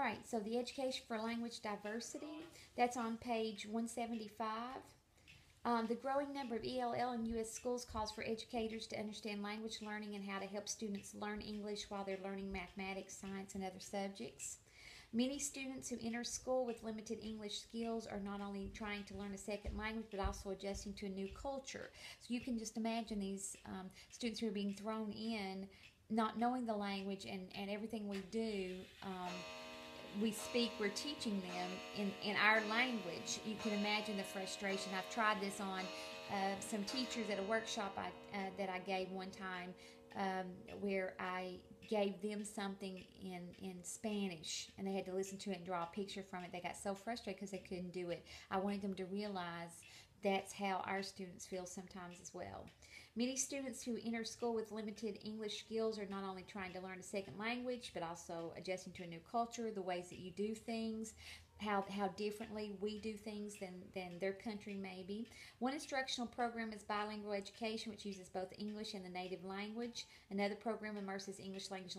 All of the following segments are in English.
right, so the Education for Language Diversity, that's on page 175. The growing number of ELL in U.S. schools calls for educators to understand language learning and how to help students learn English while they're learning mathematics, science, and other subjects. Many students who enter school with limited English skills are not only trying to learn a second language but also adjusting to a new culture. So you can just imagine these students who are being thrown in, not knowing the language, and everything we do. We speak, we're teaching them in our language. You can imagine the frustration. I've tried this on some teachers at a workshop that I gave one time, where I gave them something in Spanish and they had to listen to it and draw a picture from it. They got so frustrated because they couldn't do it. I wanted them to realize that's how our students feel sometimes as well. Many students who enter school with limited English skills are not only trying to learn a second language, but also adjusting to a new culture, the ways that you do things, how differently we do things than their country maybe. One instructional program is bilingual education, which uses both English and the native language. Another program immerses English language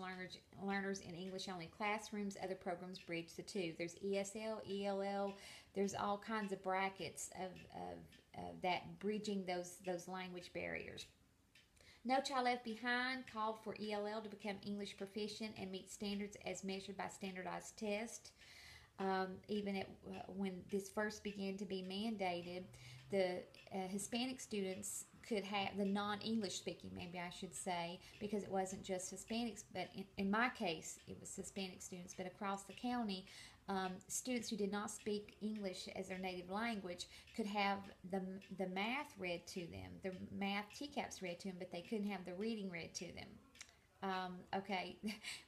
learners in English-only classrooms. Other programs bridge the two. There's ESL, ELL. There's all kinds of brackets of that bridging those language barriers. No Child Left Behind called for ELL to become English proficient and meet standards as measured by standardized tests. Even when this first began to be mandated, the Hispanic students could have, the non-English speaking, maybe I should say, because it wasn't just Hispanics, but in my case, it was Hispanic students, but across the county, students who did not speak English as their native language could have the math read to them, the math TCAPs read to them, but they couldn't have the reading read to them. Okay,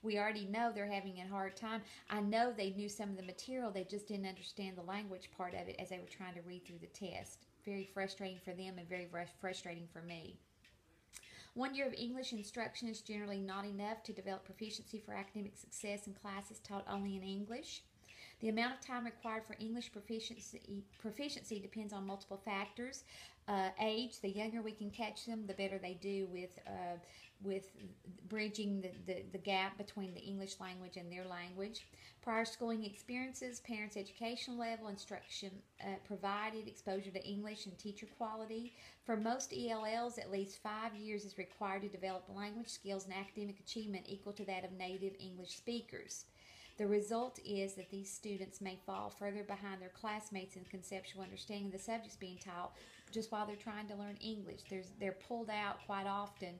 we already know they're having a hard time. I know they knew some of the material, they just didn't understand the language part of it as they were trying to read through the test. Very frustrating for them and very frustrating for me. 1 year of English instruction is generally not enough to develop proficiency for academic success in classes taught only in English. The amount of time required for English proficiency depends on multiple factors. Age, the younger we can catch them, the better they do with bridging the gap between the English language and their language. Prior schooling experiences, parents' educational level, instruction provided, exposure to English, and teacher quality. For most ELLs, at least 5 years is required to develop language skills and academic achievement equal to that of native English speakers. The result is that these students may fall further behind their classmates in conceptual understanding of the subjects being taught just while they're trying to learn English. They're pulled out quite often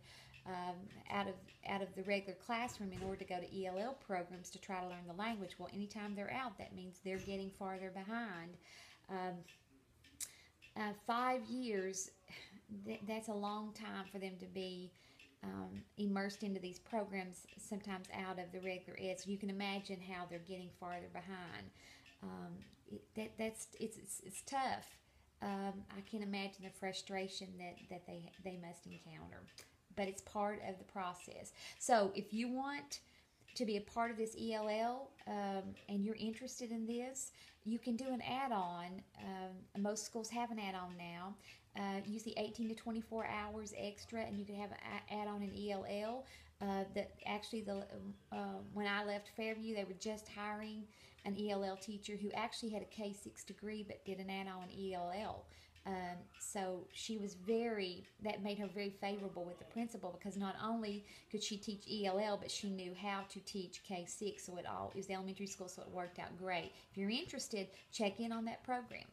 out of the regular classroom in order to go to ELL programs to try to learn the language. Well, anytime they're out, that means they're getting farther behind. 5 years, that's a long time for them to be immersed into these programs, sometimes out of the regular ed. So you can imagine how they're getting farther behind. It's tough. I can imagine the frustration that they must encounter, but it's part of the process. So if you want to be a part of this ELL and you're interested in this, you can do an add-on. Most schools have an add-on now. Use the 18 to 24 hours extra, and you can have an add-on in ELL. When I left Fairview, they were just hiring an ELL teacher who actually had a K-6 degree but did an add-on in ELL. So she was that made her very favorable with the principal, because not only could she teach ELL, but she knew how to teach K-6, so it was the elementary school, so it worked out great. If you're interested, check in on that program.